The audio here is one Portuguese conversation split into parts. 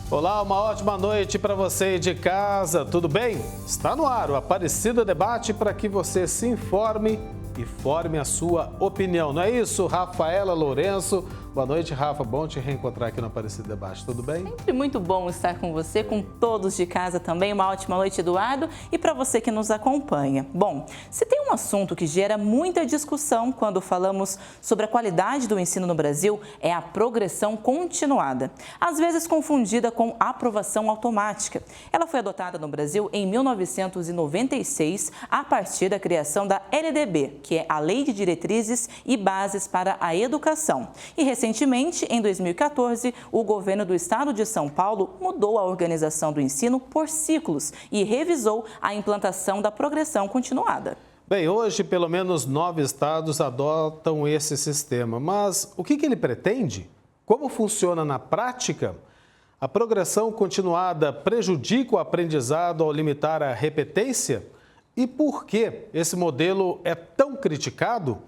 Olá, uma ótima noite para você de casa, tudo bem? Está no ar o Aparecida Debate para que você se informe e forme a sua opinião. Não é isso, Rafaela Lourenço? Boa noite, Rafa. Bom te reencontrar aqui no Aparecida Debate. Tudo bem? Sempre muito bom estar com você, com todos de casa também. Uma ótima noite, Eduardo. E para você que nos acompanha. Bom, se tem um assunto que gera muita discussão quando falamos sobre a qualidade do ensino no Brasil, é a progressão continuada. Às vezes confundida com aprovação automática. Ela foi adotada no Brasil em 1996, a partir da criação da LDB, que é a Lei de Diretrizes e Bases para a Educação. E recentemente, em 2014, o governo do estado de São Paulo mudou a organização do ensino por ciclos e revisou a implantação da progressão continuada. Bem, hoje pelo menos 9 estados adotam esse sistema, mas o que ele pretende? Como funciona na prática? A progressão continuada prejudica o aprendizado ao limitar a repetência? E por que esse modelo é tão criticado?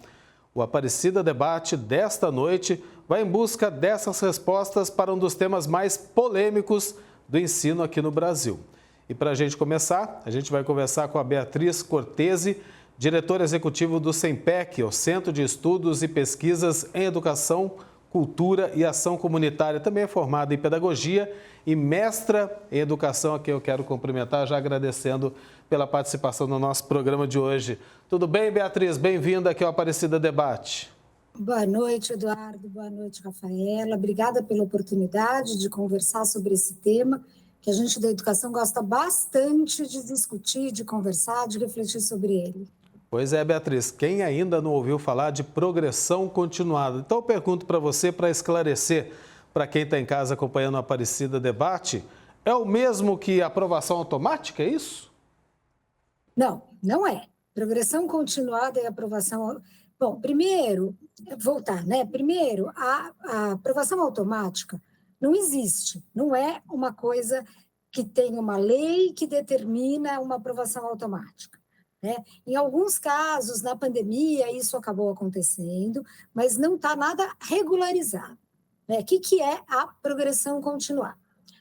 O Aparecida Debate desta noite vai em busca dessas respostas para um dos temas mais polêmicos do ensino aqui no Brasil. E para a gente começar, a gente vai conversar com a Beatriz Cortese, diretora executiva do CENPEC, o Centro de Estudos e Pesquisas em Educação, Cultura e Ação Comunitária. Também é formada em Pedagogia e mestra em Educação, a quem eu quero cumprimentar, já agradecendo pela participação no nosso programa de hoje. Tudo bem, Beatriz? Bem-vinda aqui ao Aparecida Debate. Boa noite, Eduardo. Boa noite, Rafaela. Obrigada pela oportunidade de conversar sobre esse tema, que a gente da educação gosta bastante de discutir, de conversar, de refletir sobre ele. Pois é, Beatriz, quem ainda não ouviu falar de progressão continuada? Então eu pergunto para você, para esclarecer, para quem está em casa acompanhando o Aparecida Debate, é o mesmo que aprovação automática, é isso? Não, não é. Progressão continuada e aprovação... Bom, primeiro, voltar, né? Primeiro, a aprovação automática não existe, não é uma coisa que tem uma lei que determina uma aprovação automática. Né? Em alguns casos, na pandemia, isso acabou acontecendo, mas não está nada regularizado. Né? O que é a progressão continuada?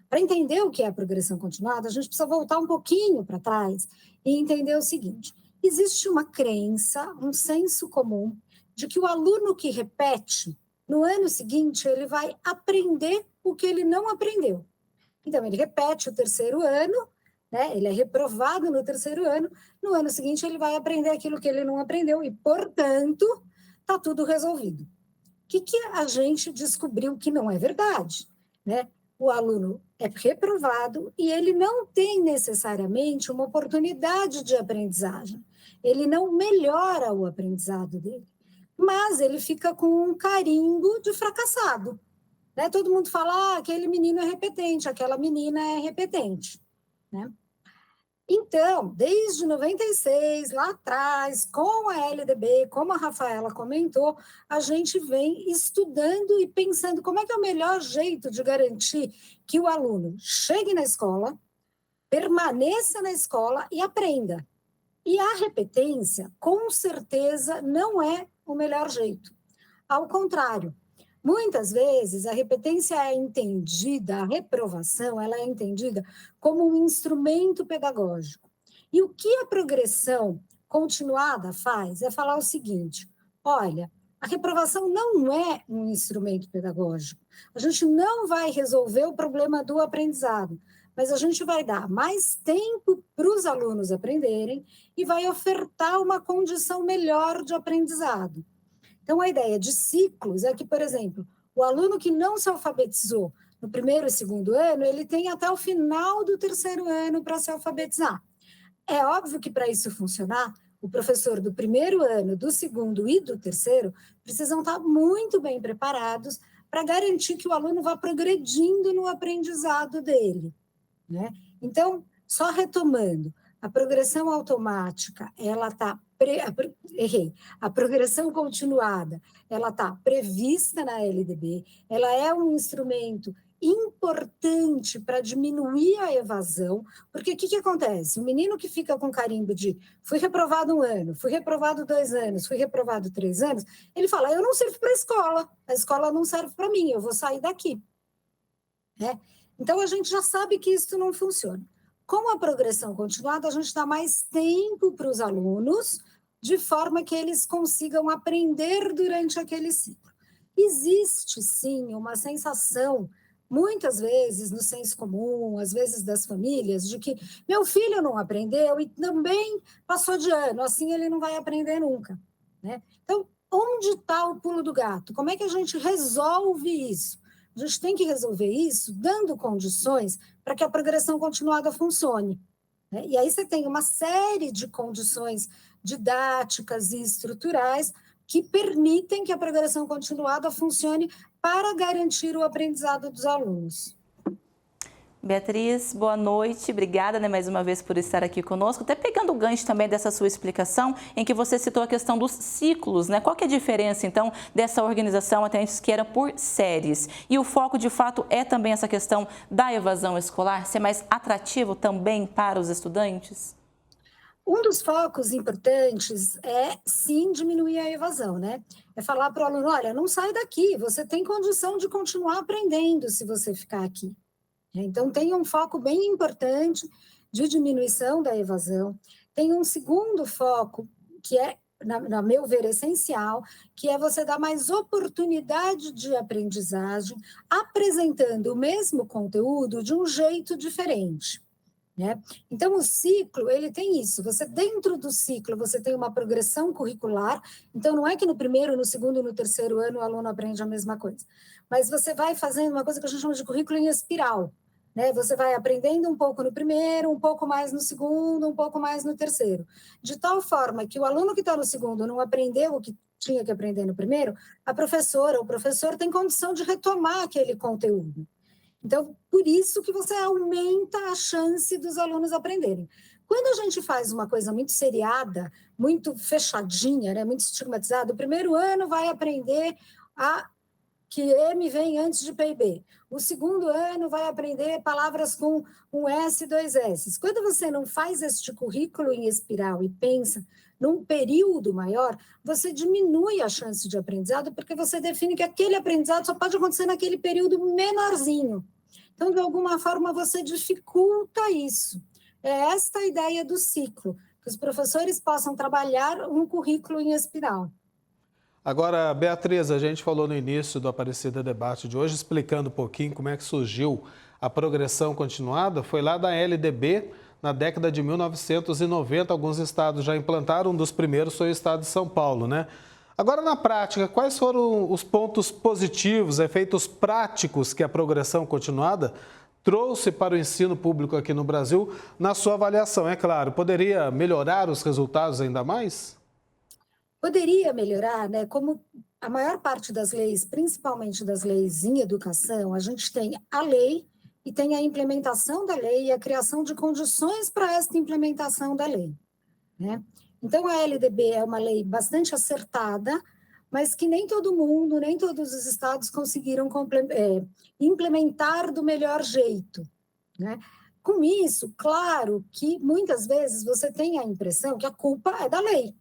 Para entender o que é a progressão continuada, a gente precisa voltar um pouquinho para trás e entender o seguinte: existe uma crença, um senso comum, de que o aluno que repete, no ano seguinte, ele vai aprender o que ele não aprendeu. Então, ele repete o terceiro ano, né? Ele é reprovado no terceiro ano, no ano seguinte ele vai aprender aquilo que ele não aprendeu e, portanto, está tudo resolvido. O que a gente descobriu que não é verdade? Né? O aluno é reprovado e ele não tem necessariamente uma oportunidade de aprendizagem. Ele não melhora o aprendizado dele, mas ele fica com um carimbo de fracassado. Né? Todo mundo fala, aquele menino é repetente, aquela menina é repetente. Né? Então, desde 96, lá atrás, com a LDB, como a Rafaela comentou, a gente vem estudando e pensando como é que é o melhor jeito de garantir que o aluno chegue na escola, permaneça na escola e aprenda. E a repetência, com certeza, não é o melhor jeito. Ao contrário, muitas vezes a repetência é entendida, a reprovação, ela é entendida como um instrumento pedagógico. E o que a progressão continuada faz é falar o seguinte: olha, a reprovação não é um instrumento pedagógico. A gente não vai resolver o problema do aprendizado, mas a gente vai dar mais tempo para os alunos aprenderem e vai ofertar uma condição melhor de aprendizado. Então, a ideia de ciclos é que, por exemplo, o aluno que não se alfabetizou no primeiro e segundo ano, ele tem até o final do terceiro ano para se alfabetizar. É óbvio que, para isso funcionar, o professor do primeiro ano, do segundo e do terceiro precisam estar muito bem preparados para garantir que o aluno vá progredindo no aprendizado dele. Né? Então, só retomando, a progressão automática, ela está... A progressão continuada, ela está prevista na LDB, ela é um instrumento importante para diminuir a evasão, porque o que acontece? O menino que fica com carimbo de fui reprovado 1 ano, fui reprovado 2 anos, fui reprovado 3 anos, ele fala, eu não sirvo para a escola não serve para mim, eu vou sair daqui. Né? Então, a gente já sabe que isso não funciona. Com a progressão continuada, a gente dá mais tempo para os alunos, de forma que eles consigam aprender durante aquele ciclo. Existe, sim, uma sensação, muitas vezes no senso comum, às vezes das famílias, de que meu filho não aprendeu e também passou de ano, assim ele não vai aprender nunca, né? Então, onde está o pulo do gato? Como é que a gente resolve isso? A gente tem que resolver isso dando condições para que a progressão continuada funcione, né? E aí você tem uma série de condições didáticas e estruturais que permitem que a progressão continuada funcione para garantir o aprendizado dos alunos. Beatriz, boa noite. Obrigada, né, mais uma vez por estar aqui conosco. Até pegando o gancho também dessa sua explicação, em que você citou a questão dos ciclos, né? Qual que é a diferença, então, dessa organização até antes que era por séries? E o foco, de fato, é também essa questão da evasão escolar, ser mais atrativo também para os estudantes? Um dos focos importantes é, sim, diminuir a evasão, né? É falar para o aluno, olha, não sai daqui, você tem condição de continuar aprendendo se você ficar aqui. Então, tem um foco bem importante de diminuição da evasão. Tem um segundo foco, que é, na meu ver, essencial, que é você dar mais oportunidade de aprendizagem, apresentando o mesmo conteúdo de um jeito diferente, né? Então, o ciclo, ele tem isso. Você, dentro do ciclo, você tem uma progressão curricular. Então, não é que no primeiro, no segundo, no terceiro ano o aluno aprende a mesma coisa. Mas você vai fazendo uma coisa que a gente chama de currículo em espiral, né? Você vai aprendendo um pouco no primeiro, um pouco mais no segundo, um pouco mais no terceiro. De tal forma que o aluno que está no segundo não aprendeu o que tinha que aprender no primeiro, a professora, o professor tem condição de retomar aquele conteúdo. Então, por isso que você aumenta a chance dos alunos aprenderem. Quando a gente faz uma coisa muito seriada, muito fechadinha, né, muito estigmatizada, o primeiro ano vai aprender que M vem antes de P e B. O segundo ano vai aprender palavras com um S e dois S. Quando você não faz este currículo em espiral e pensa num período maior, você diminui a chance de aprendizado, porque você define que aquele aprendizado só pode acontecer naquele período menorzinho. Então, de alguma forma, você dificulta isso. É esta a ideia do ciclo, que os professores possam trabalhar um currículo em espiral. Agora, Beatriz, a gente falou no início do Aparecida Debate de hoje, explicando um pouquinho como é que surgiu a progressão continuada. Foi lá da LDB, na década de 1990, alguns estados já implantaram, um dos primeiros foi o estado de São Paulo, né? Agora, na prática, quais foram os pontos positivos, efeitos práticos que a progressão continuada trouxe para o ensino público aqui no Brasil, na sua avaliação? É claro, poderia melhorar os resultados ainda mais? Poderia melhorar, né? Como a maior parte das leis, principalmente das leis em educação, a gente tem a lei e tem a implementação da lei e a criação de condições para esta implementação da lei, né? Então, a LDB é uma lei bastante acertada, mas que nem todo mundo, nem todos os estados conseguiram implementar do melhor jeito, né? Com isso, claro que muitas vezes você tem a impressão que a culpa é da lei,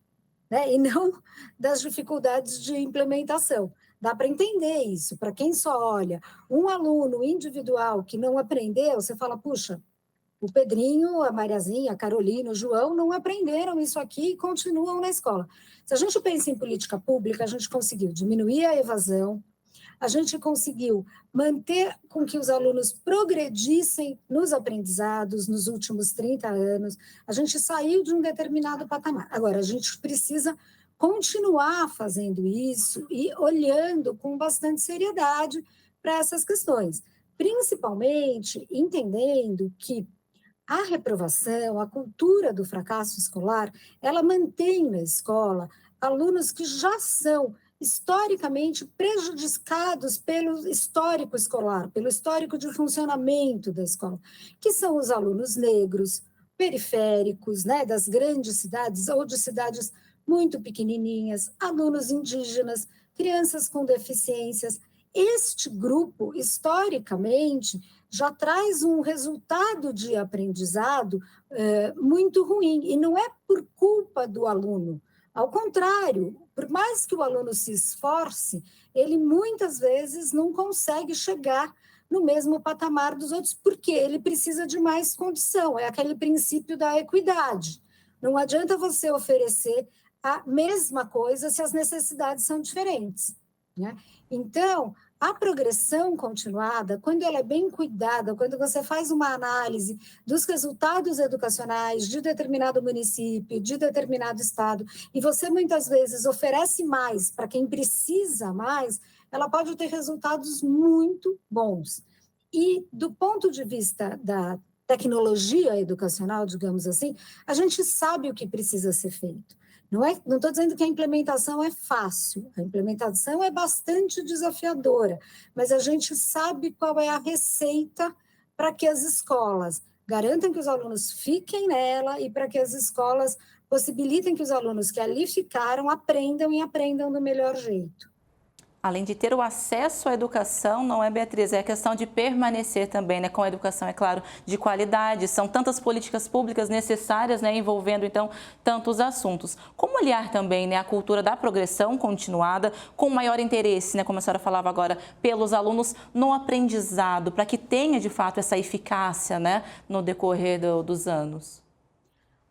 né? E não das dificuldades de implementação. Dá para entender isso. Para quem só olha um aluno individual que não aprendeu, você fala, puxa, o Pedrinho, a Mariazinha, a Carolina, o João não aprenderam isso aqui e continuam na escola. Se a gente pensa em política pública, a gente conseguiu diminuir a evasão, a gente conseguiu manter com que os alunos progredissem nos aprendizados nos últimos 30 anos, a gente saiu de um determinado patamar. Agora, a gente precisa continuar fazendo isso e olhando com bastante seriedade para essas questões, principalmente entendendo que a reprovação, a cultura do fracasso escolar, ela mantém na escola alunos que já são historicamente prejudicados pelo histórico escolar, pelo histórico de funcionamento da escola, que são os alunos negros, periféricos, né, das grandes cidades ou de cidades muito pequenininhas, alunos indígenas, crianças com deficiências. Este grupo, historicamente, já traz um resultado de aprendizado muito ruim, e não é por culpa do aluno. Ao contrário, por mais que o aluno se esforce, ele muitas vezes não consegue chegar no mesmo patamar dos outros, porque ele precisa de mais condição, é aquele princípio da equidade. Não adianta você oferecer a mesma coisa se as necessidades são diferentes, né? Então, a progressão continuada, quando ela é bem cuidada, quando você faz uma análise dos resultados educacionais de determinado município, de determinado estado, e você muitas vezes oferece mais para quem precisa mais, ela pode ter resultados muito bons. E do ponto de vista da tecnologia educacional, digamos assim, a gente sabe o que precisa ser feito. Não estou dizendo que a implementação é fácil, a implementação é bastante desafiadora, mas a gente sabe qual é a receita para que as escolas garantam que os alunos fiquem nela e para que as escolas possibilitem que os alunos que ali ficaram aprendam e aprendam do melhor jeito. Além de ter o acesso à educação, não é, Beatriz? É a questão de permanecer também, né? Com a educação, é claro, de qualidade. São tantas políticas públicas necessárias, né? Envolvendo, então, tantos assuntos. Como olhar também, né, a cultura da progressão continuada com maior interesse, né? Como a senhora falava agora, pelos alunos no aprendizado, para que tenha, de fato, essa eficácia, né? No decorrer dos anos.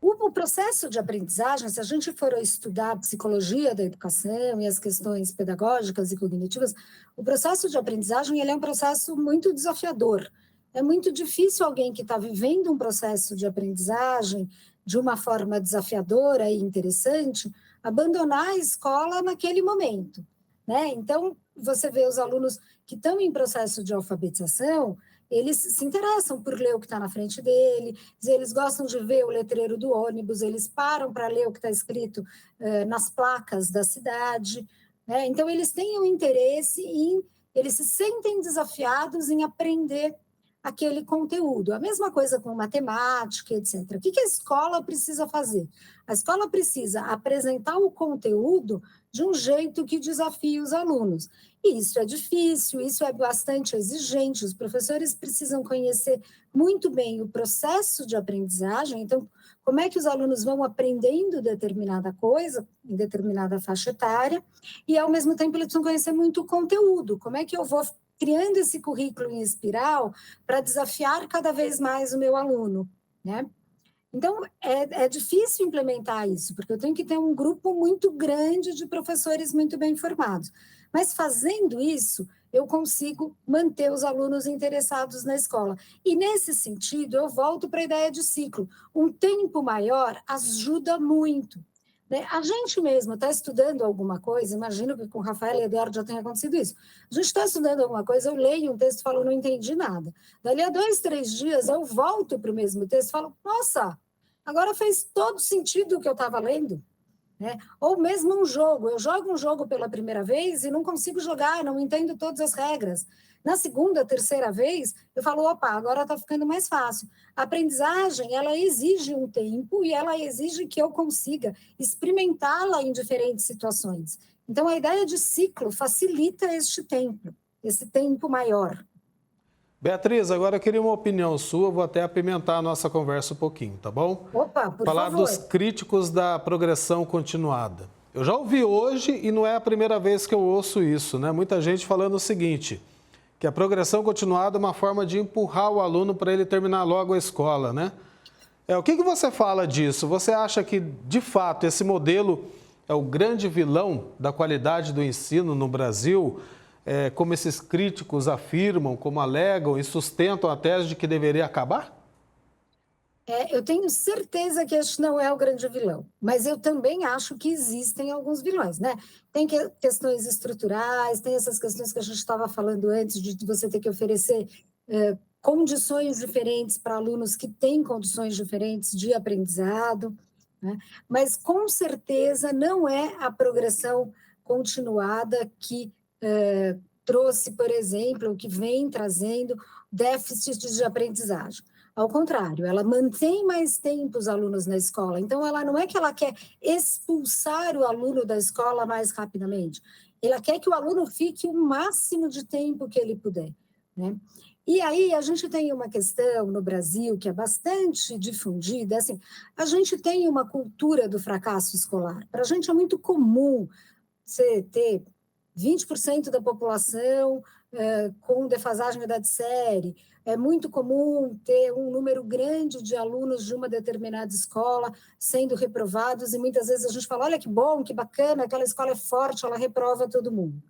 O processo de aprendizagem, se a gente for estudar a psicologia da educação e as questões pedagógicas e cognitivas, o processo de aprendizagem ele é um processo muito desafiador. É muito difícil alguém que está vivendo um processo de aprendizagem de uma forma desafiadora e interessante abandonar a escola naquele momento, né? Então, você vê os alunos que estão em processo de alfabetização, eles se interessam por ler o que está na frente dele, eles gostam de ver o letreiro do ônibus, eles param para ler o que está escrito nas placas da cidade, né? Então, eles têm um interesse eles se sentem desafiados em aprender aquele conteúdo. A mesma coisa com matemática, etc. O que a escola precisa fazer? A escola precisa apresentar o conteúdo de um jeito que desafie os alunos. E isso é difícil, isso é bastante exigente, os professores precisam conhecer muito bem o processo de aprendizagem, então, como é que os alunos vão aprendendo determinada coisa, em determinada faixa etária, e, ao mesmo tempo, eles precisam conhecer muito o conteúdo, como é que eu vou criando esse currículo em espiral para desafiar cada vez mais o meu aluno, né? Então, é difícil implementar isso, porque eu tenho que ter um grupo muito grande de professores muito bem formados. Mas fazendo isso, eu consigo manter os alunos interessados na escola. E, nesse sentido, eu volto para a ideia de ciclo. Um tempo maior ajuda muito, né? A gente mesmo está estudando alguma coisa, imagino que com o Rafael e o Eduardo já tenha acontecido isso. A gente está estudando alguma coisa, eu leio um texto e falo, não entendi nada. Dali a 2, 3 dias, eu volto para o mesmo texto e falo, nossa, agora fez todo sentido o que eu estava lendo, né? Ou mesmo um jogo, eu jogo um jogo pela primeira vez e não consigo jogar, não entendo todas as regras. Na segunda, terceira vez, eu falo, opa, agora está ficando mais fácil. A aprendizagem, ela exige um tempo e ela exige que eu consiga experimentá-la em diferentes situações. Então, a ideia de ciclo facilita esse tempo maior. Beatriz, agora eu queria uma opinião sua, vou até apimentar a nossa conversa um pouquinho, tá bom? Opa, por Falar favor. dos críticos da progressão continuada. Eu já ouvi hoje e não é a primeira vez que eu ouço isso, né? Muita gente falando o seguinte, que a progressão continuada é uma forma de empurrar o aluno para ele terminar logo a escola, né? O que você fala disso? Você acha que, de fato, esse modelo é o grande vilão da qualidade do ensino no Brasil? Como esses críticos afirmam, como alegam e sustentam a tese de que deveria acabar? Eu tenho certeza que este não é o grande vilão, mas eu também acho que existem alguns vilões, né? Tem questões estruturais, tem essas questões que a gente estava falando antes, de você ter que oferecer condições diferentes para alunos que têm condições diferentes de aprendizado, né? Mas, com certeza, não é a progressão continuada que trouxe, por exemplo, o que vem trazendo déficits de aprendizagem. Ao contrário, ela mantém mais tempo os alunos na escola. Então, ela não é que ela quer expulsar o aluno da escola mais rapidamente. Ela quer que o aluno fique o máximo de tempo que ele puder, né? E aí, a gente tem uma questão no Brasil que é bastante difundida, assim, a gente tem uma cultura do fracasso escolar. Para a gente é muito comum você ter 20% da população com defasagem da idade série. É muito comum ter um número grande de alunos de uma determinada escola sendo reprovados, e muitas vezes a gente fala, olha que bom, que bacana, aquela escola é forte, ela reprova todo mundo,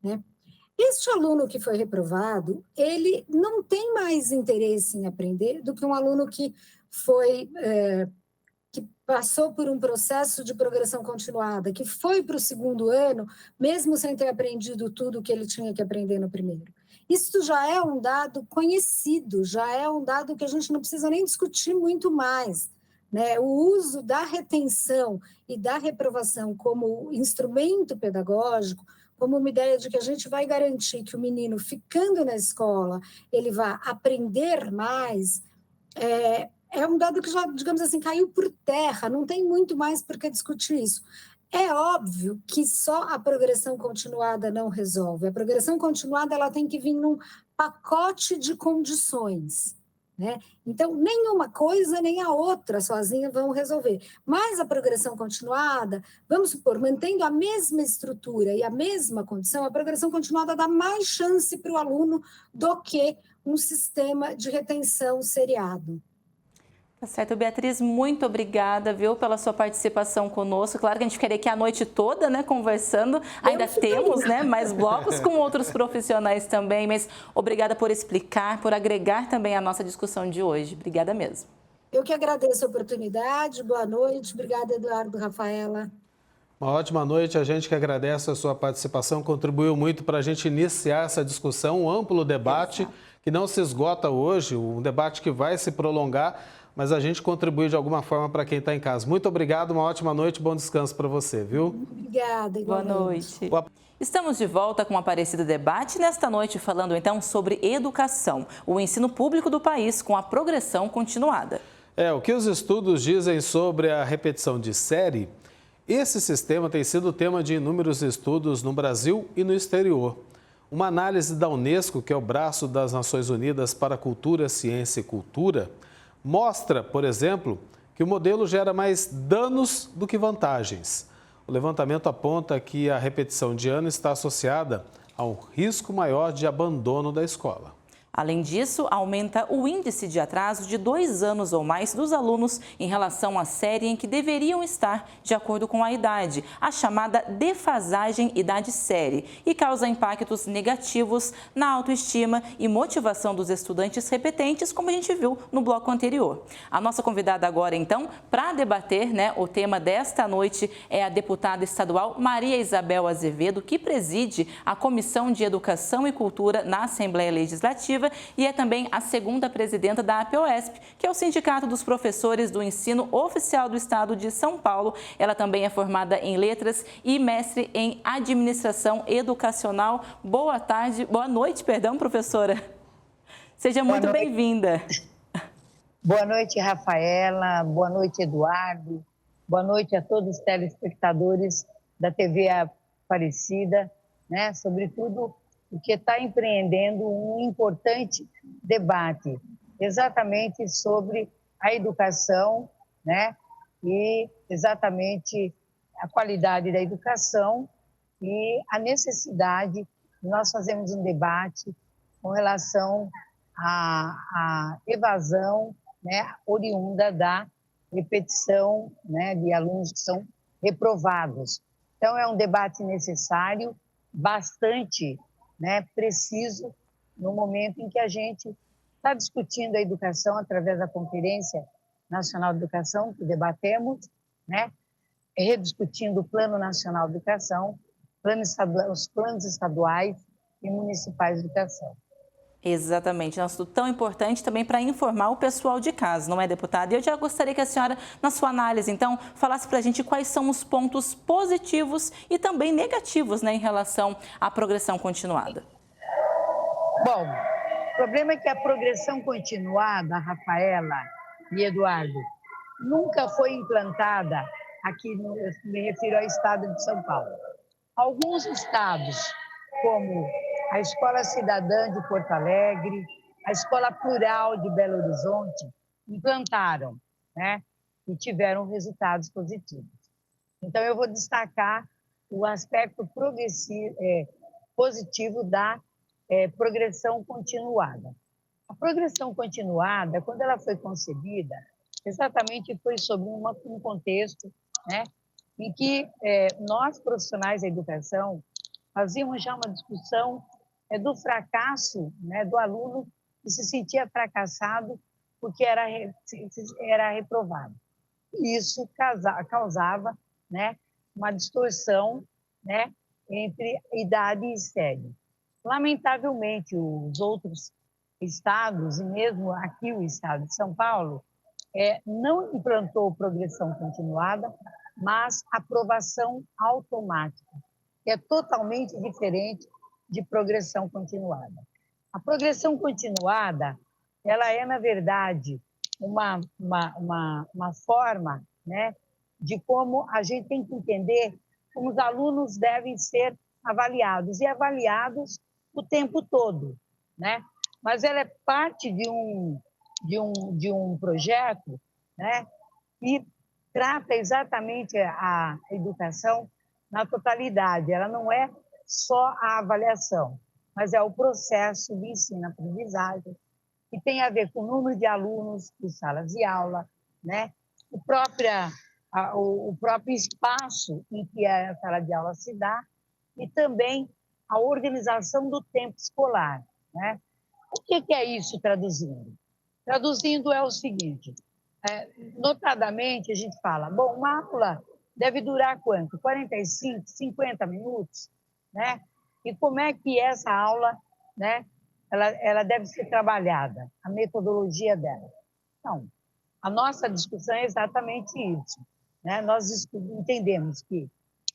né? Este aluno que foi reprovado, ele não tem mais interesse em aprender do que um aluno que que passou por um processo de progressão continuada, que foi para o segundo ano, mesmo sem ter aprendido tudo o que ele tinha que aprender no primeiro. Isso já é um dado conhecido, já é um dado que a gente não precisa nem discutir muito mais, né? O uso da retenção e da reprovação como instrumento pedagógico, como uma ideia de que a gente vai garantir que o menino, ficando na escola, ele vai aprender mais, é um dado que já, digamos assim, caiu por terra, não tem muito mais por que discutir isso. É óbvio que só a progressão continuada não resolve. A progressão continuada ela tem que vir num pacote de condições, né? Então, nenhuma coisa nem a outra sozinha vão resolver. Mas a progressão continuada, vamos supor, mantendo a mesma estrutura e a mesma condição, a progressão continuada dá mais chance para o aluno do que um sistema de retenção seriado. Tá certo, Beatriz, muito obrigada, viu, pela sua participação conosco. Claro que a gente ficaria aqui a noite toda, né, conversando. Ainda temos, né, mais blocos com outros profissionais também, mas obrigada por explicar, por agregar também a nossa discussão de hoje. Obrigada mesmo. Eu que agradeço a oportunidade. Boa noite. Obrigada, Eduardo, Rafaela. Uma ótima noite, a gente que agradece a sua participação, contribuiu muito para a gente iniciar essa discussão, um amplo debate que não se esgota hoje, um debate que vai se prolongar, mas a gente contribui de alguma forma para quem está em casa. Muito obrigado, uma ótima noite, bom descanso para você, viu? Obrigada, igualmente. Boa noite. Estamos de volta com o Aparecido Debate, nesta noite falando então sobre educação, o ensino público do país com a progressão continuada. O que os estudos dizem sobre a repetição de série? Esse sistema tem sido tema de inúmeros estudos no Brasil e no exterior. Uma análise da Unesco, que é o braço das Nações Unidas para a Cultura, Ciência e Cultura, mostra, por exemplo, que o modelo gera mais danos do que vantagens. O levantamento aponta que a repetição de ano está associada a um risco maior de abandono da escola. Além disso, aumenta o índice de atraso de 2 anos ou mais dos alunos em relação à série em que deveriam estar, de acordo com a idade, a chamada defasagem idade-série, e causa impactos negativos na autoestima e motivação dos estudantes repetentes, como a gente viu no bloco anterior. A nossa convidada agora, então, para debater, o tema desta noite é a deputada estadual Maria Isabel Azevedo, que preside a Comissão de Educação e Cultura na Assembleia Legislativa, e é também a segunda presidenta da APOESP, que é o Sindicato dos Professores do Ensino Oficial do Estado de São Paulo. Ela também é formada em Letras e mestre em Administração Educacional. Boa noite, professora. Seja muito bem-vinda. Boa noite, Rafaela. Boa noite, Eduardo. Boa noite a todos os telespectadores da TV Aparecida, sobretudo porque está empreendendo um importante debate exatamente sobre a educação, e exatamente a qualidade da educação e a necessidade de nós fazermos um debate com relação à evasão, oriunda da repetição, de alunos que são reprovados. Então, é um debate necessário, bastante preciso, no momento em que a gente está discutindo a educação através da Conferência Nacional de Educação, que debatemos, rediscutindo o Plano Nacional de Educação, os planos estaduais e municipais de educação. Exatamente, um assunto tão importante também para informar o pessoal de casa, não é, deputada? E eu já gostaria que a senhora, na sua análise, então, falasse para a gente quais são os pontos positivos e também negativos, em relação à progressão continuada. Bom, o problema é que a progressão continuada, Rafaela e Eduardo, nunca foi implantada aqui, eu me refiro ao estado de São Paulo. Alguns estados, como a Escola Cidadã de Porto Alegre, a Escola Plural de Belo Horizonte, implantaram, e tiveram resultados positivos. Então, eu vou destacar o aspecto positivo da progressão continuada. A progressão continuada, quando ela foi concebida, exatamente foi sobre um contexto, né, em que nós, profissionais da educação, fazíamos já uma discussão do fracasso, né, do aluno que se sentia fracassado porque era reprovado. E isso causava, né, uma distorção, né, entre idade e série. Lamentavelmente, os outros estados, e mesmo aqui o estado de São Paulo, não implantou progressão continuada, mas aprovação automática, que é totalmente diferente de progressão continuada. A progressão continuada, ela é, na verdade, uma forma, né, de como a gente tem que entender como os alunos devem ser avaliados, e avaliados o tempo todo, né? Mas ela é parte de um projeto, né, que trata exatamente a educação na totalidade. Ela não é só a avaliação, mas é o processo de ensino-aprendizagem, que tem a ver com o número de alunos de salas de aula, né? o próprio espaço em que a sala de aula se dá, e também a organização do tempo escolar, né? O que é isso traduzindo? Traduzindo é o seguinte, notadamente a gente fala, bom, uma aula deve durar quanto? 45, 50 minutos, né? E como é que essa aula, né, ela deve ser trabalhada, a metodologia dela? Então, a nossa discussão é exatamente isso, né? Nós entendemos que,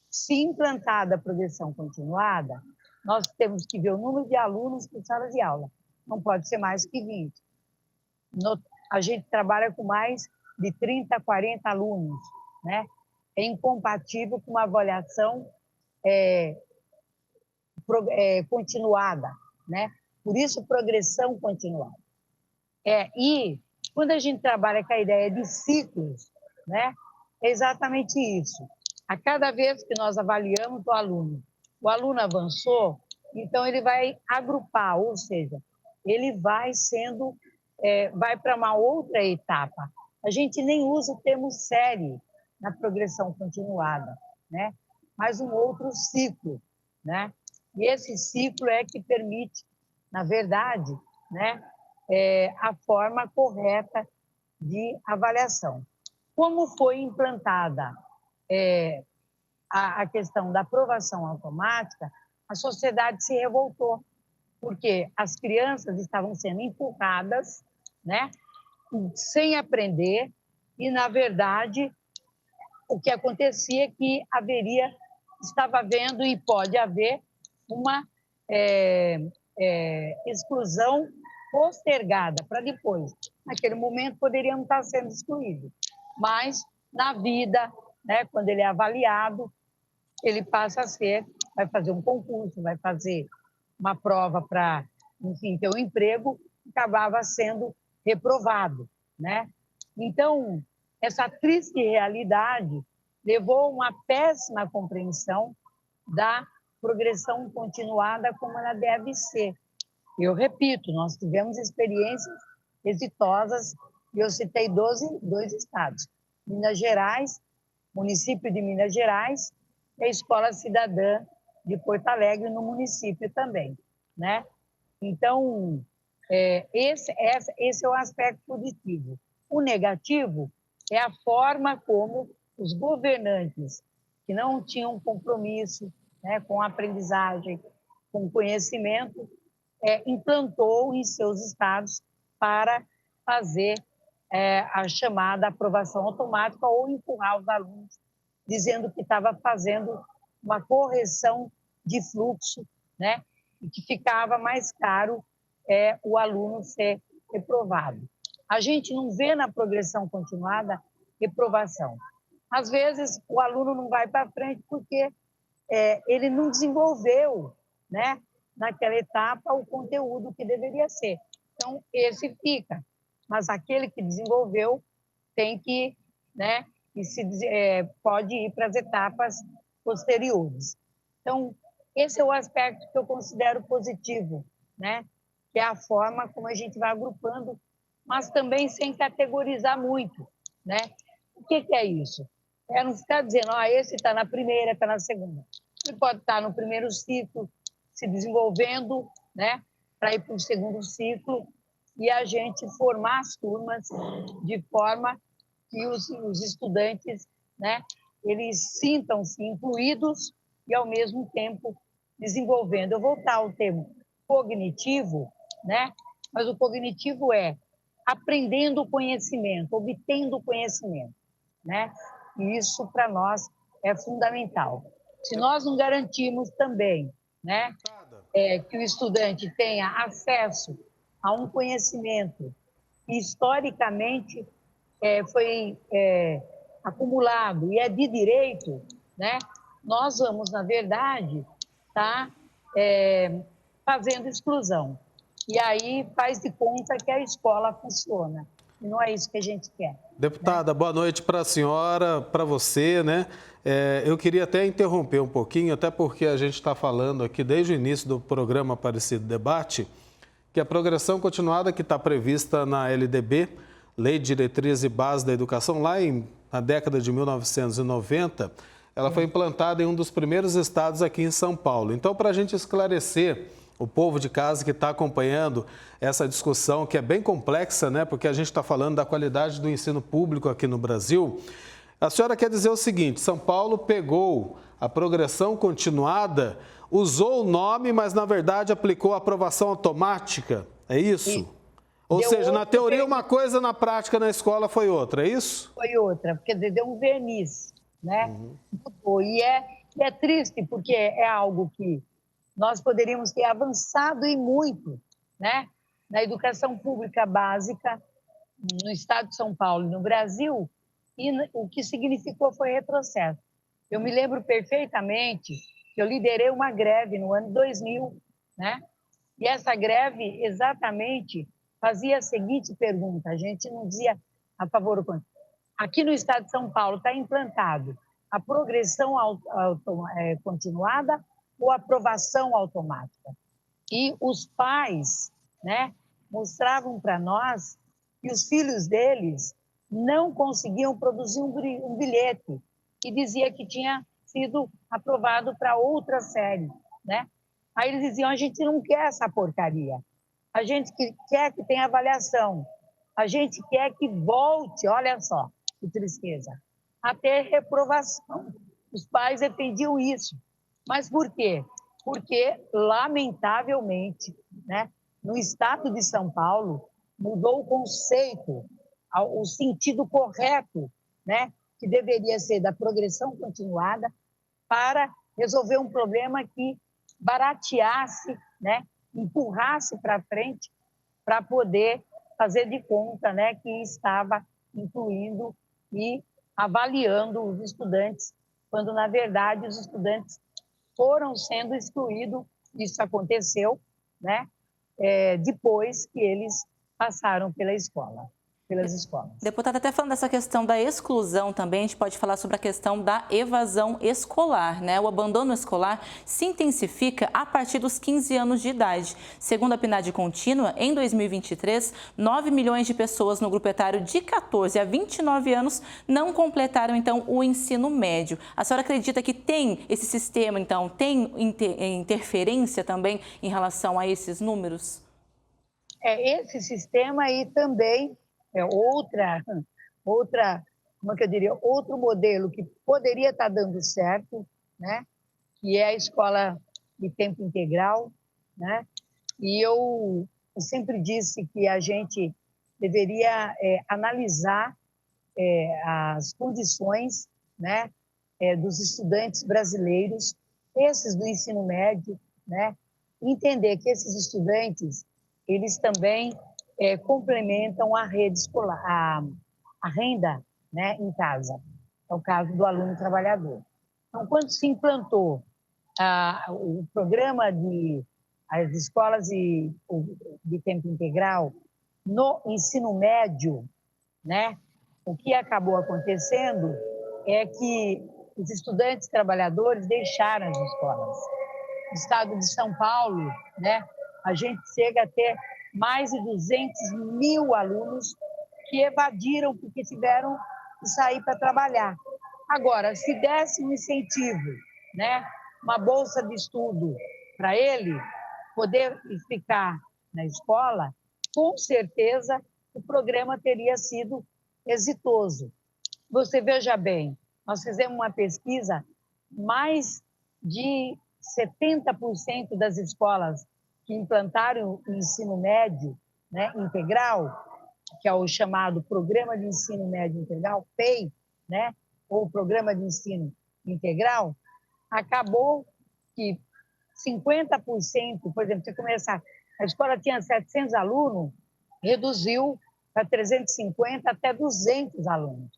se implantada a progressão continuada, nós temos que ver o número de alunos por sala de aula. Não pode ser mais que 20. A gente trabalha com mais de 30, 40 alunos, né? É incompatível com uma avaliação continuada, né? Por isso, progressão continuada. E quando a gente trabalha com a ideia de ciclos, né? É exatamente isso. A cada vez que nós avaliamos o aluno avançou, então ele vai agrupar, ou seja, ele vai vai para uma outra etapa. A gente nem usa o termo série na progressão continuada, né? Mas um outro ciclo, né? E esse ciclo é que permite, na verdade, né, a forma correta de avaliação. Como foi implantada a questão da aprovação automática, a sociedade se revoltou, porque as crianças estavam sendo empurradas, né, sem aprender, e, na verdade, o que acontecia é que estava havendo e pode haver uma exclusão postergada para depois. Naquele momento, poderíamos estar sendo excluídos. Mas, na vida, né, quando ele é avaliado, ele passa a vai fazer um concurso, vai fazer uma prova para, enfim, ter um emprego, acabava sendo reprovado, né? Então, essa triste realidade levou a uma péssima compreensão da progressão continuada como ela deve ser. Eu repito, nós tivemos experiências exitosas, e eu citei dois estados, Minas Gerais, município de Minas Gerais, e a Escola Cidadã de Porto Alegre, no município também, né? Então, esse é o aspecto positivo. O negativo é a forma como os governantes, que não tinham compromisso, né, com a aprendizagem, com o conhecimento, implantou em seus estados para fazer a chamada aprovação automática ou empurrar os alunos, dizendo que estava fazendo uma correção de fluxo, né, e que ficava mais caro o aluno ser reprovado. A gente não vê na progressão continuada reprovação. Às vezes, o aluno não vai para frente porque ele não desenvolveu, né, naquela etapa, o conteúdo que deveria ser. Então, esse fica. Mas aquele que desenvolveu tem que, né, pode ir para as etapas posteriores. Então, esse é o aspecto que eu considero positivo né? Que é a forma como a gente vai agrupando, mas também sem categorizar muito, né? O que é isso? É não ficar dizendo, esse está na primeira, está na segunda. Ele pode estar no primeiro ciclo, se desenvolvendo, né? Para ir para o segundo ciclo e a gente formar as turmas de forma que os estudantes, né? Eles sintam-se incluídos e, ao mesmo tempo, desenvolvendo. Eu vou voltar ao termo cognitivo, né? Mas o cognitivo é aprendendo conhecimento, obtendo conhecimento, né? E isso, para nós, é fundamental. Se nós não garantirmos também, né, que o estudante tenha acesso a um conhecimento que, historicamente, foi acumulado e é de direito, né, nós vamos, na verdade, estar fazendo exclusão. E aí faz de conta que a escola funciona. E não é isso que a gente quer. Deputada, boa noite para a senhora, para você, né? Eu queria até interromper um pouquinho, até porque a gente está falando aqui desde o início do programa Aparecido Debate, que a progressão continuada que está prevista na LDB, Lei de Diretriz e Base da Educação, lá na década de 1990, ela foi implantada em um dos primeiros estados aqui em São Paulo. Então, para a gente esclarecer o povo de casa que está acompanhando essa discussão, que é bem complexa, né? Porque a gente está falando da qualidade do ensino público aqui no Brasil. A senhora quer dizer o seguinte, São Paulo pegou a progressão continuada, usou o nome, mas na verdade aplicou a aprovação automática, é isso? Ou seja, na teoria uma coisa, na prática na escola foi outra, é isso? Foi outra, porque deu um verniz, né? E é triste, porque é algo que nós poderíamos ter avançado e muito, né? Na educação pública básica, no estado de São Paulo e no Brasil, e o que significou foi retrocesso. Eu me lembro perfeitamente que eu liderei uma greve no ano 2000, né? E essa greve exatamente fazia a seguinte pergunta, a gente não dizia a favor ou contra. Aqui no estado de São Paulo está implantado a progressão continuada ou aprovação automática. E os pais, né, mostravam para nós que os filhos deles não conseguiam produzir um bilhete e dizia que tinha sido aprovado para outra série, né? Aí eles diziam, a gente não quer essa porcaria, a gente quer que tenha avaliação, a gente quer que volte, olha só, que tristeza, a ter reprovação. Os pais defendiam isso. Mas por quê? Porque, lamentavelmente, né, no estado de São Paulo, mudou o conceito, o sentido correto, né, que deveria ser da progressão continuada para resolver um problema que barateasse, né, empurrasse para frente para poder fazer de conta, né, que estava incluindo e avaliando os estudantes, quando, na verdade, os estudantes foram sendo excluídos. Isso aconteceu, né, depois que eles passaram pelas escolas. Deputada, até falando dessa questão da exclusão também, a gente pode falar sobre a questão da evasão escolar, né? O abandono escolar se intensifica a partir dos 15 anos de idade. Segundo a PNAD contínua, em 2023, 9 milhões de pessoas no grupo etário de 14 a 29 anos não completaram, então, o ensino médio. A senhora acredita que tem esse sistema, então, tem interferência também em relação a esses números? Esse sistema aí também é outra, como é que eu diria, outro modelo que poderia estar dando certo, né? Que é a escola de tempo integral, né? E eu sempre disse que a gente deveria analisar as condições, né, dos estudantes brasileiros, esses do ensino médio, né? Entender que esses estudantes, eles também complementam a rede escolar, a renda, né, em casa. É o caso do aluno trabalhador. Então, quando se implantou o programa as escolas de tempo integral no ensino médio, né, o que acabou acontecendo é que os estudantes trabalhadores deixaram as escolas. O estado de São Paulo, né, a gente chega a ter mais de 200 mil alunos que evadiram porque tiveram que sair para trabalhar. Agora, se desse um incentivo, né, uma bolsa de estudo para ele poder ficar na escola, com certeza o programa teria sido exitoso. Você veja bem, nós fizemos uma pesquisa, mais de 70% das escolas que implantaram o ensino médio, né, integral, que é o chamado Programa de Ensino Médio Integral, PEI, né, ou Programa de Ensino Integral, acabou que 50%, por exemplo, se começar, a escola tinha 700 alunos, reduziu para 350 até 200 alunos.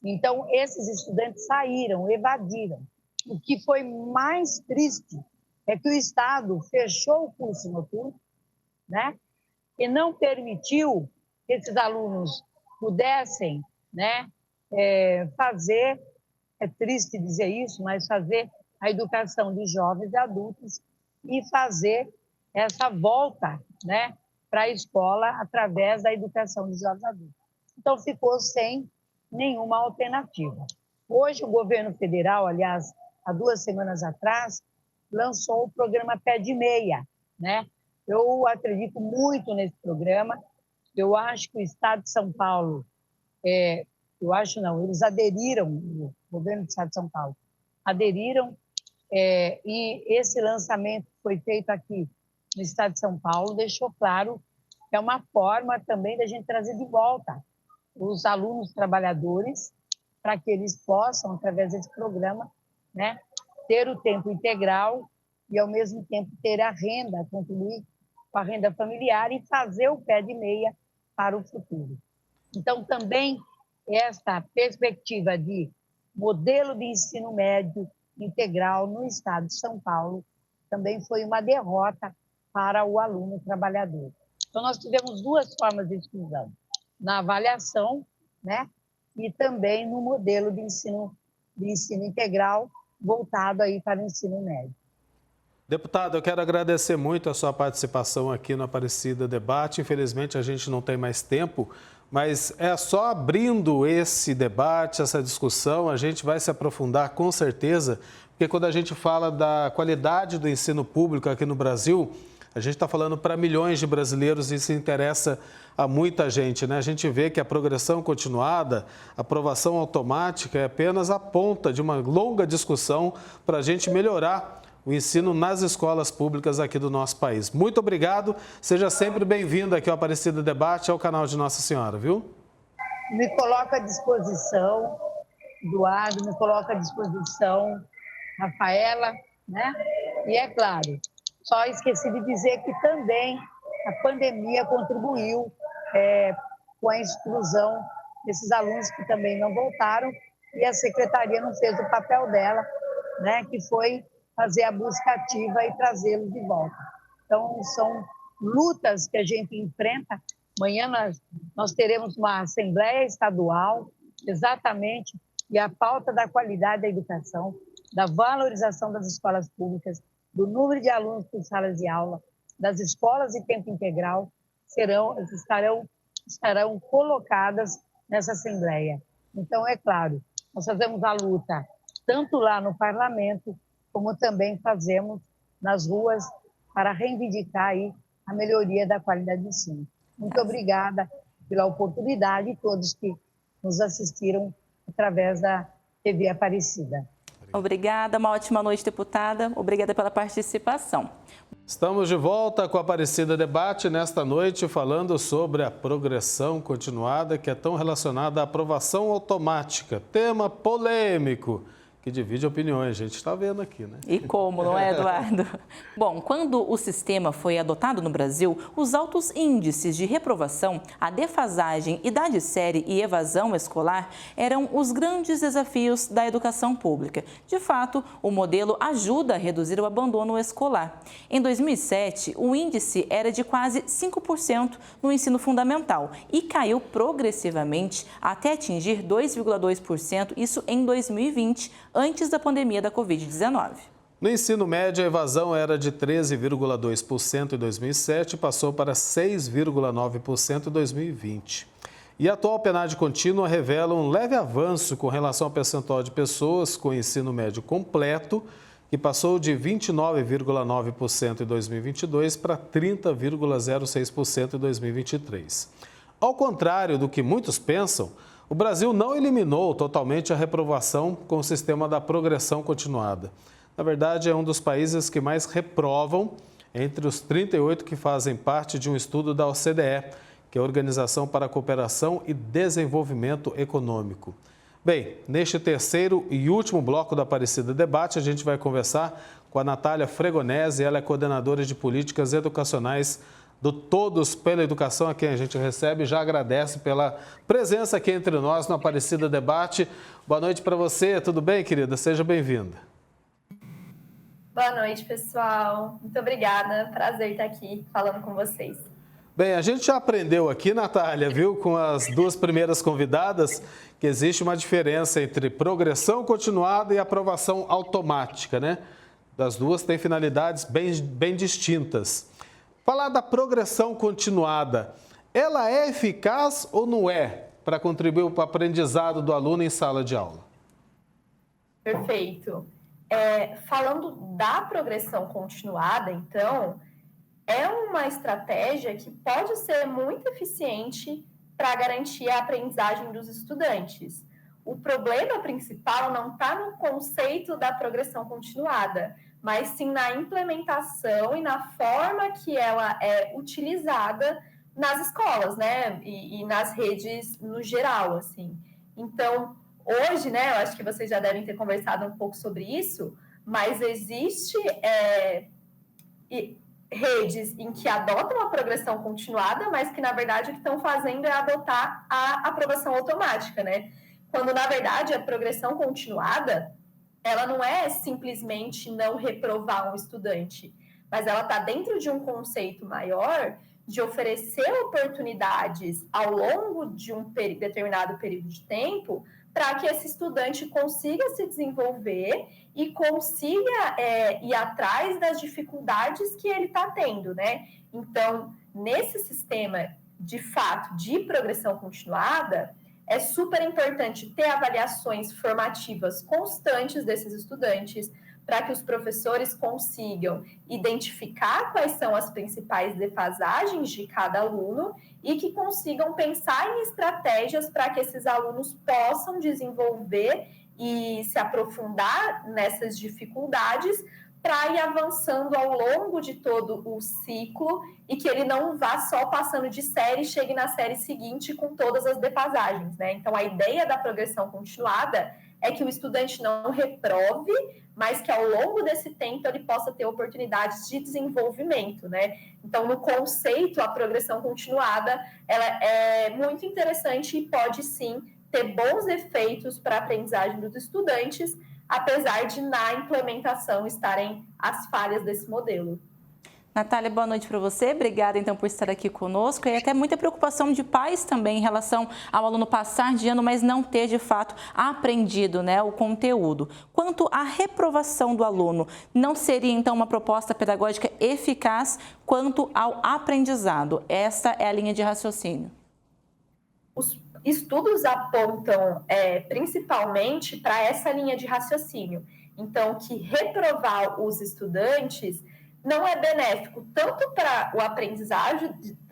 Então, esses estudantes saíram, evadiram. O que foi mais triste é que o Estado fechou o curso noturno, né, e não permitiu que esses alunos pudessem, né, fazer, é triste dizer isso, mas fazer a educação de jovens e adultos e fazer essa volta, né, para a escola através da educação de jovens e adultos. Então, ficou sem nenhuma alternativa. Hoje, o governo federal, aliás, há 2 semanas atrás, lançou o programa Pé de Meia, né? Eu acredito muito nesse programa. Eu acho que o Estado de São Paulo, eles aderiram, o governo do Estado de São Paulo, aderiram, e esse lançamento que foi feito aqui no Estado de São Paulo deixou claro que é uma forma também da gente trazer de volta os alunos trabalhadores para que eles possam, através desse programa, né, ter o tempo integral e, ao mesmo tempo, ter a renda, contribuir com a renda familiar e fazer o pé de meia para o futuro. Então, também, esta perspectiva de modelo de ensino médio integral no Estado de São Paulo também foi uma derrota para o aluno trabalhador. Então, nós tivemos 2 formas de exclusão, na avaliação, né, e também no modelo de ensino integral voltado aí para o ensino médio. Deputado, eu quero agradecer muito a sua participação aqui no Aparecida Debate. Infelizmente, a gente não tem mais tempo, mas é só abrindo esse debate, essa discussão, a gente vai se aprofundar com certeza, porque quando a gente fala da qualidade do ensino público aqui no Brasil, a gente está falando para milhões de brasileiros e isso interessa a muita gente, né? A gente vê que a progressão continuada, a aprovação automática é apenas a ponta de uma longa discussão para a gente melhorar o ensino nas escolas públicas aqui do nosso país. Muito obrigado, seja sempre bem-vindo aqui ao Aparecida Debate, ao canal de Nossa Senhora, viu? Me coloco à disposição, Eduardo, me coloco à disposição, Rafaela, né? E é claro, só esqueci de dizer que também a pandemia contribuiu com a exclusão desses alunos que também não voltaram e a secretaria não fez o papel dela, né? Que foi fazer a busca ativa e trazê-los de volta. Então, são lutas que a gente enfrenta. Amanhã nós teremos uma Assembleia Estadual, exatamente, e a pauta da qualidade da educação, da valorização das escolas públicas, do número de alunos por salas de aula, das escolas de tempo integral, estarão colocadas nessa Assembleia. Então, é claro, nós fazemos a luta tanto lá no Parlamento, como também fazemos nas ruas para reivindicar aí a melhoria da qualidade do ensino. Muito obrigada pela oportunidade e todos que nos assistiram através da TV Aparecida. Obrigada, uma ótima noite, deputada. Obrigada pela participação. Estamos de volta com a Aparecida Debate nesta noite falando sobre a progressão continuada que é tão relacionada à aprovação automática. Tema polêmico que divide opiniões, a gente está vendo aqui, né? E como, não é, Eduardo? Bom, quando o sistema foi adotado no Brasil, os altos índices de reprovação, a defasagem, idade série e evasão escolar eram os grandes desafios da educação pública. De fato, o modelo ajuda a reduzir o abandono escolar. Em 2007, o índice era de quase 5% no ensino fundamental e caiu progressivamente até atingir 2,2%, isso em 2020, antes da pandemia da Covid-19. No ensino médio, a evasão era de 13,2% em 2007 e passou para 6,9% em 2020. E a atual PNAD contínua revela um leve avanço com relação ao percentual de pessoas com ensino médio completo, que passou de 29,9% em 2022 para 30,06% em 2023. Ao contrário do que muitos pensam, o Brasil não eliminou totalmente a reprovação com o sistema da progressão continuada. Na verdade, é um dos países que mais reprovam entre os 38 que fazem parte de um estudo da OCDE, que é a Organização para a Cooperação e Desenvolvimento Econômico. Bem, neste terceiro e último bloco do Aparecida Debate, a gente vai conversar com a Natália Fregonese, ela é coordenadora de políticas educacionais do Todos pela Educação, a quem a gente recebe. Já agradece pela presença aqui entre nós no Aparecida Debate. Boa noite para você, tudo bem, querida? Seja bem-vinda. Boa noite, pessoal. Muito obrigada. Prazer estar aqui falando com vocês. Bem, a gente já aprendeu aqui, Natália, viu, com as duas primeiras convidadas, que existe uma diferença entre progressão continuada e aprovação automática, né? Das duas têm finalidades bem distintas. Falar da progressão continuada, ela é eficaz ou não é para contribuir para o aprendizado do aluno em sala de aula? Perfeito. Falando da progressão continuada, então, é uma estratégia que pode ser muito eficiente para garantir a aprendizagem dos estudantes. O problema principal não está no conceito da progressão continuada, mas sim na implementação e na forma que ela é utilizada nas escolas, né? E nas redes no geral, assim. Então, hoje, né, eu acho que vocês já devem ter conversado um pouco sobre isso, mas existe redes em que adotam a progressão continuada, mas que, na verdade, o que estão fazendo é adotar a aprovação automática, né? Quando, na verdade, a progressão continuada, ela não é simplesmente não reprovar um estudante, mas ela está dentro de um conceito maior de oferecer oportunidades ao longo de um determinado período de tempo para que esse estudante consiga se desenvolver e consiga ir atrás das dificuldades que ele está tendo, né? Então, nesse sistema, de fato, de progressão continuada, é super importante ter avaliações formativas constantes desses estudantes, para que os professores consigam identificar quais são as principais defasagens de cada aluno e que consigam pensar em estratégias para que esses alunos possam desenvolver e se aprofundar nessas dificuldades para ir avançando ao longo de todo o ciclo e que ele não vá só passando de série e chegue na série seguinte com todas as defasagens, né? Então, a ideia da progressão continuada é que o estudante não reprove, mas que ao longo desse tempo ele possa ter oportunidades de desenvolvimento, né? Então, no conceito, a progressão continuada, ela é muito interessante e pode, sim, ter bons efeitos para a aprendizagem dos estudantes, apesar de, na implementação, estarem as falhas desse modelo. Natália, boa noite para você. Obrigada, então, por estar aqui conosco. E até muita preocupação de pais também em relação ao aluno passar de ano, mas não ter, de fato, aprendido, né, o conteúdo. Quanto à reprovação do aluno, não seria, então, uma proposta pedagógica eficaz quanto ao aprendizado? Essa é a linha de raciocínio. Os estudos apontam principalmente para essa linha de raciocínio. Então, que reprovar os estudantes não é benéfico tanto para o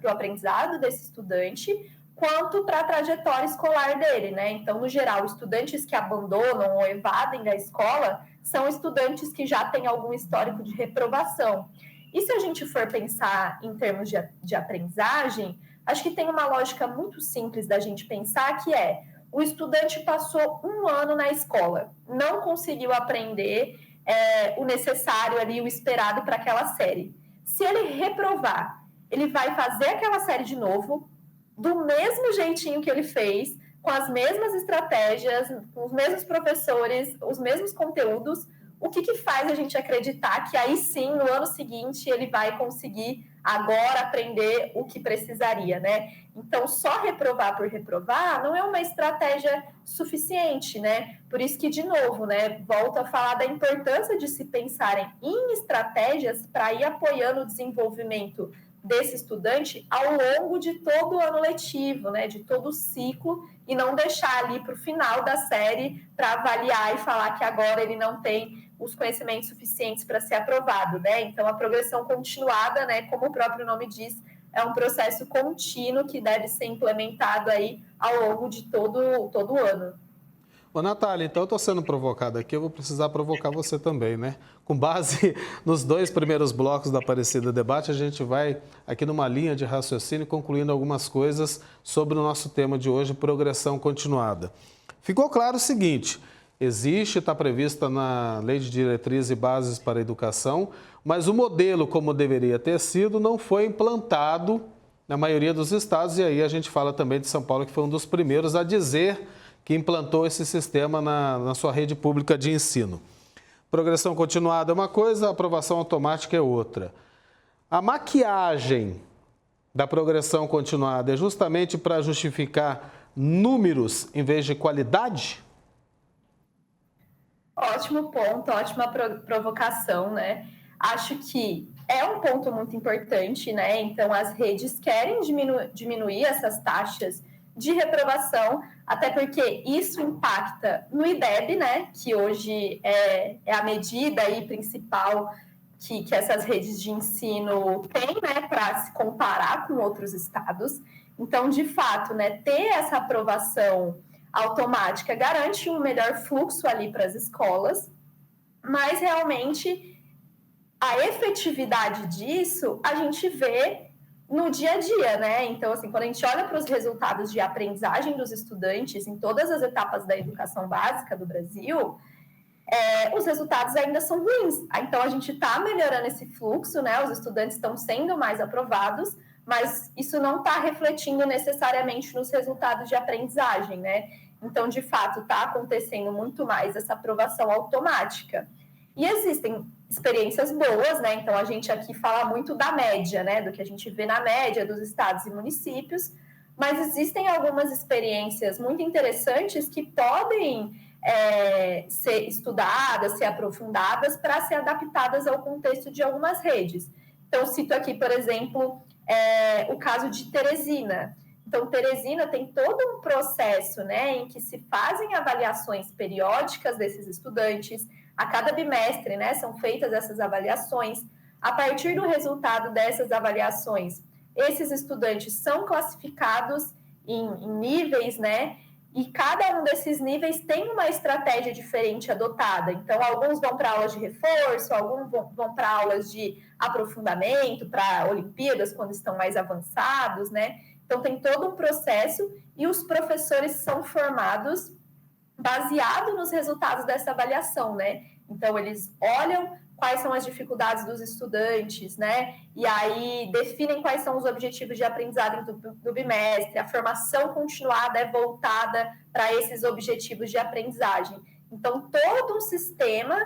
aprendizado desse estudante, quanto para a trajetória escolar dele, né? Então, no geral, estudantes que abandonam ou evadem da escola são estudantes que já têm algum histórico de reprovação. E se a gente for pensar em termos de aprendizagem, acho que tem uma lógica muito simples da gente pensar, que é: o estudante passou um ano na escola, não conseguiu aprender o necessário ali, o esperado para aquela série. Se ele reprovar, ele vai fazer aquela série de novo, do mesmo jeitinho que ele fez, com as mesmas estratégias, com os mesmos professores, os mesmos conteúdos. O que faz a gente acreditar que aí sim, no ano seguinte, ele vai conseguir agora aprender o que precisaria, né? Então, só reprovar por reprovar não é uma estratégia suficiente, né? Por isso que, de novo, né, volto a falar da importância de se pensarem em estratégias para ir apoiando o desenvolvimento desse estudante ao longo de todo o ano letivo, né, de todo o ciclo, e não deixar ali para o final da série para avaliar e falar que agora ele não tem os conhecimentos suficientes para ser aprovado, né? Então, a progressão continuada, né, como o próprio nome diz, é um processo contínuo que deve ser implementado aí ao longo de todo o ano. Ô, Natália, então eu estou sendo provocado aqui, eu vou precisar provocar você também, né? Com base nos 2 primeiros blocos da Aparecida Debate, a gente vai aqui numa linha de raciocínio concluindo algumas coisas sobre o nosso tema de hoje, progressão continuada. Ficou claro o seguinte, está prevista na Lei de Diretrizes e Bases para a Educação, mas o modelo como deveria ter sido não foi implantado na maioria dos estados, e aí a gente fala também de São Paulo, que foi um dos primeiros a dizer que implantou esse sistema na sua rede pública de ensino. Progressão continuada é uma coisa, aprovação automática é outra. A maquiagem da progressão continuada é justamente para justificar números em vez de qualidade? Ótimo ponto, ótima provocação, né? Acho que é um ponto muito importante, né? Então, as redes querem diminuir essas taxas de reprovação, até porque isso impacta no IDEB, né, que hoje é a medida aí principal que essas redes de ensino têm, né, para se comparar com outros estados. Então, de fato, né, ter essa aprovação automática garante um melhor fluxo ali para as escolas, mas realmente a efetividade disso a gente vê no dia a dia, né? Então, assim, quando a gente olha para os resultados de aprendizagem dos estudantes em todas as etapas da educação básica do Brasil, os resultados ainda são ruins. Então, a gente está melhorando esse fluxo, né? Os estudantes estão sendo mais aprovados, mas isso não está refletindo necessariamente nos resultados de aprendizagem, né? Então, de fato, está acontecendo muito mais essa aprovação automática. E existem experiências boas, né? Então, a gente aqui fala muito da média, né? Do que a gente vê na média dos estados e municípios, mas existem algumas experiências muito interessantes que podem ser estudadas, ser aprofundadas para ser adaptadas ao contexto de algumas redes. Então, cito aqui, por exemplo, o caso de Teresina. Então, Teresina tem todo um processo, né, em que se fazem avaliações periódicas desses estudantes. A cada bimestre, né, são feitas essas avaliações. A partir do resultado dessas avaliações, esses estudantes são classificados em níveis, né, e cada um desses níveis tem uma estratégia diferente adotada. Então, alguns vão para aulas de reforço, alguns vão para aulas de aprofundamento, para Olimpíadas, quando estão mais avançados, né? Então, tem todo um processo e os professores são formados baseado nos resultados dessa avaliação, né? Então, eles olham quais são as dificuldades dos estudantes, né? E aí definem quais são os objetivos de aprendizagem do bimestre. A formação continuada é voltada para esses objetivos de aprendizagem. Então, todo um sistema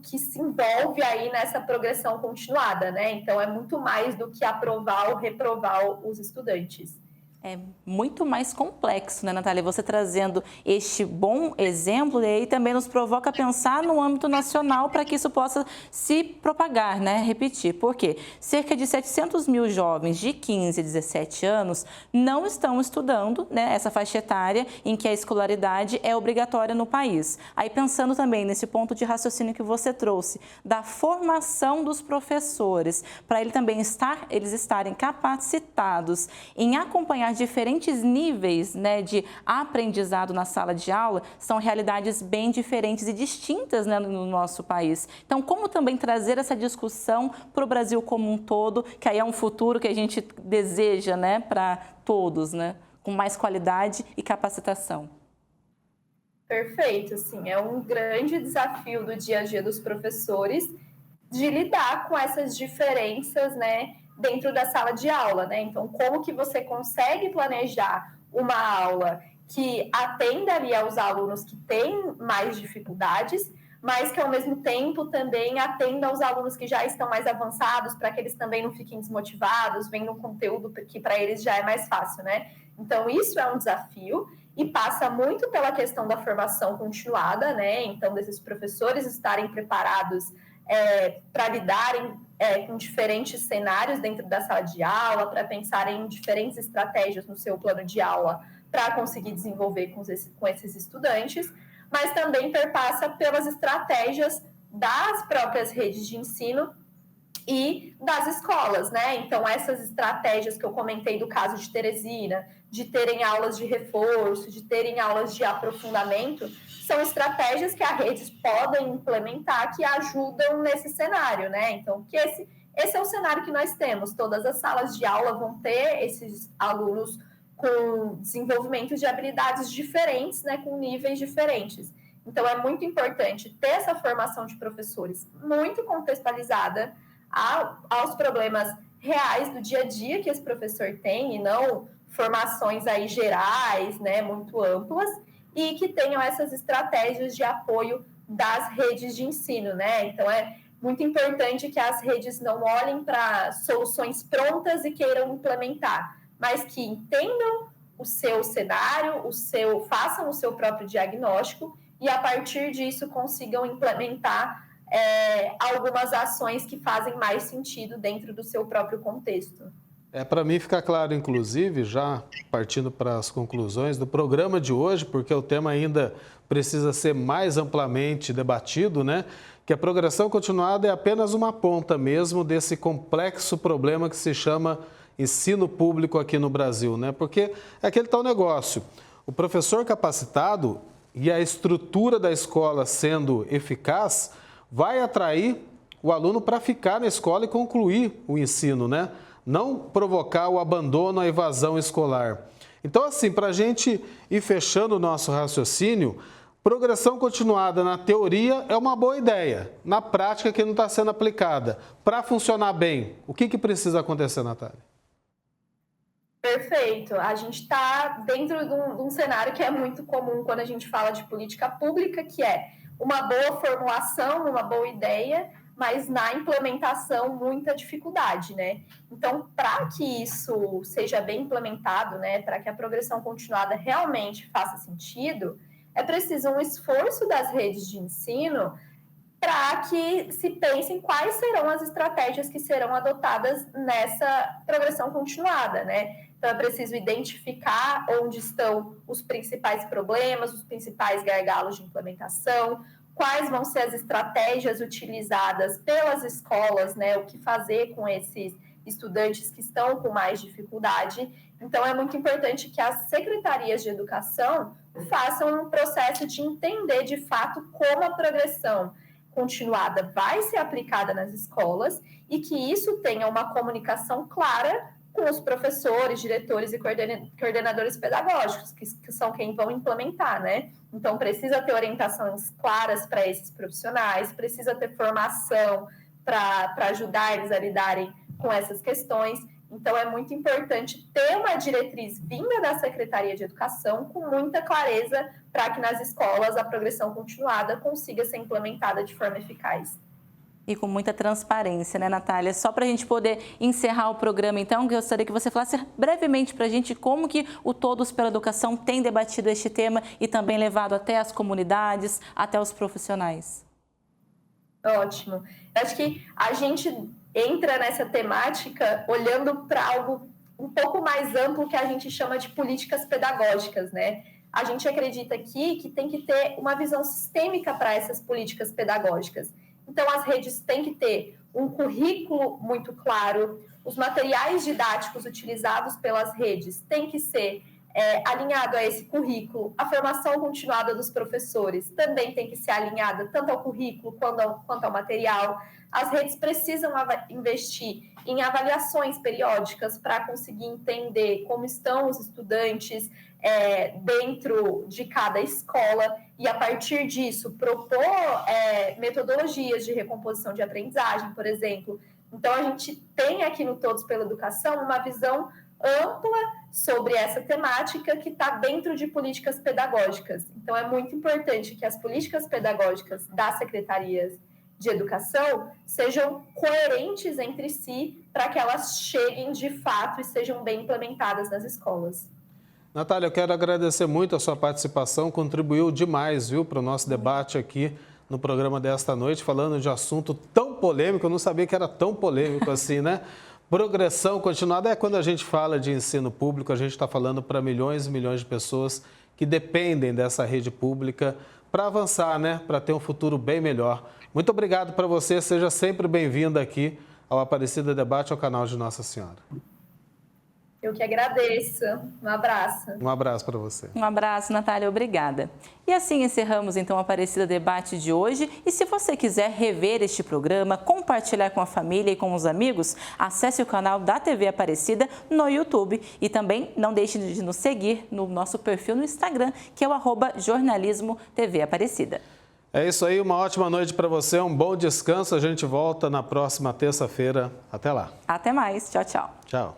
que se envolve aí nessa progressão continuada, né? Então, é muito mais do que aprovar ou reprovar os estudantes. É muito mais complexo, né, Natália? Você trazendo este bom exemplo, e aí também nos provoca a pensar no âmbito nacional para que isso possa se propagar, né? Repetir. Por quê? Cerca de 700 mil jovens de 15 a 17 anos não estão estudando, né, essa faixa etária em que a escolaridade é obrigatória no país. Aí pensando também nesse ponto de raciocínio que você trouxe, da formação dos professores, para eles estarem capacitados em acompanhar diferentes níveis, né, de aprendizado na sala de aula, são realidades bem diferentes e distintas, né, no nosso país. Então, como também trazer essa discussão para o Brasil como um todo, que aí é um futuro que a gente deseja, né, para todos, né, com mais qualidade e capacitação. Perfeito, sim, é um grande desafio do dia a dia dos professores de lidar com essas diferenças, né, dentro da sala de aula, né? Então, como que você consegue planejar uma aula que atenda ali aos alunos que têm mais dificuldades, mas que ao mesmo tempo também atenda aos alunos que já estão mais avançados, para que eles também não fiquem desmotivados, vendo um conteúdo que para eles já é mais fácil, né? Então, isso é um desafio e passa muito pela questão da formação continuada, né? Então, desses professores estarem preparados para lidarem com diferentes cenários dentro da sala de aula, para pensarem em diferentes estratégias no seu plano de aula para conseguir desenvolver com esses estudantes, mas também perpassa pelas estratégias das próprias redes de ensino e das escolas, né? Então, essas estratégias que eu comentei do caso de Teresina, de terem aulas de reforço, de terem aulas de aprofundamento, são estratégias que as redes podem implementar que ajudam nesse cenário, né? Então, que esse é o cenário que nós temos. Todas as salas de aula vão ter esses alunos com desenvolvimento de habilidades diferentes, né? Com níveis diferentes. Então, é muito importante ter essa formação de professores muito contextualizada aos problemas reais do dia a dia que esse professor tem, e não formações aí gerais, né, muito amplas, e que tenham essas estratégias de apoio das redes de ensino, né? Então, é muito importante que as redes não olhem para soluções prontas e queiram implementar, mas que entendam o seu cenário, façam o seu próprio diagnóstico e, a partir disso, consigam implementar algumas ações que fazem mais sentido dentro do seu próprio contexto. Para mim ficar claro, inclusive, já partindo para as conclusões do programa de hoje, porque o tema ainda precisa ser mais amplamente debatido, né? Que a progressão continuada é apenas uma ponta mesmo desse complexo problema que se chama ensino público aqui no Brasil, né? Porque é aquele tal negócio, o professor capacitado e a estrutura da escola sendo eficaz vai atrair o aluno para ficar na escola e concluir o ensino, né? Não provocar o abandono, a evasão escolar. Então, assim, para a gente ir fechando o nosso raciocínio, progressão continuada na teoria é uma boa ideia, na prática que não está sendo aplicada. Para funcionar bem, o que precisa acontecer, Natália? Perfeito. A gente está dentro de um cenário que é muito comum quando a gente fala de política pública, que é uma boa formulação, uma boa ideia, mas na implementação muita dificuldade, né? Então, para que isso seja bem implementado, né, para que a progressão continuada realmente faça sentido, é preciso um esforço das redes de ensino para que se pense em quais serão as estratégias que serão adotadas nessa progressão continuada, né? Então, é preciso identificar onde estão os principais problemas, os principais gargalos de implementação, quais vão ser as estratégias utilizadas pelas escolas, né? O que fazer com esses estudantes que estão com mais dificuldade. Então, é muito importante que as secretarias de educação façam um processo de entender, de fato, como a progressão continuada vai ser aplicada nas escolas e que isso tenha uma comunicação clara com os professores, diretores e coordenadores pedagógicos, que são quem vão implementar, né? Então, precisa ter orientações claras para esses profissionais, precisa ter formação para ajudar eles a lidarem com essas questões. Então, é muito importante ter uma diretriz vinda da Secretaria de Educação com muita clareza para que nas escolas a progressão continuada consiga ser implementada de forma eficaz. E com muita transparência, né, Natália? Só para a gente poder encerrar o programa, então, eu gostaria que você falasse brevemente para a gente como que o Todos pela Educação tem debatido este tema e também levado até as comunidades, até os profissionais. Ótimo. Eu acho que a gente entra nessa temática olhando para algo um pouco mais amplo que a gente chama de políticas pedagógicas, né? A gente acredita aqui que tem que ter uma visão sistêmica para essas políticas pedagógicas. Então, as redes têm que ter um currículo muito claro, os materiais didáticos utilizados pelas redes têm que ser alinhado a esse currículo, a formação continuada dos professores também tem que ser alinhada tanto ao currículo quanto ao material. As redes precisam investir em avaliações periódicas para conseguir entender como estão os estudantes dentro de cada escola e, a partir disso, propor metodologias de recomposição de aprendizagem, por exemplo. Então, a gente tem aqui no Todos pela Educação uma visão ampla sobre essa temática que está dentro de políticas pedagógicas. Então, é muito importante que as políticas pedagógicas das secretarias de educação sejam coerentes entre si para que elas cheguem de fato e sejam bem implementadas nas escolas. Natália, eu quero agradecer muito a sua participação, contribuiu demais, viu, para o nosso debate aqui no programa desta noite, falando de assunto tão polêmico, eu não sabia que era tão polêmico assim, né? Progressão continuada é quando a gente fala de ensino público, a gente está falando para milhões e milhões de pessoas que dependem dessa rede pública para avançar, né? Para ter um futuro bem melhor. Muito obrigado para você, seja sempre bem-vinda aqui ao Aparecida Debate, ao canal de Nossa Senhora. Eu que agradeço. Um abraço. Um abraço para você. Um abraço, Natália. Obrigada. E assim encerramos, então, o Aparecida Debate de hoje. E se você quiser rever este programa, compartilhar com a família e com os amigos, acesse o canal da TV Aparecida no YouTube. E também não deixe de nos seguir no nosso perfil no Instagram, que é o @jornalismo-tv-aparecida. É isso aí, uma ótima noite para você, um bom descanso. A gente volta na próxima terça-feira. Até lá. Até mais. Tchau, tchau. Tchau.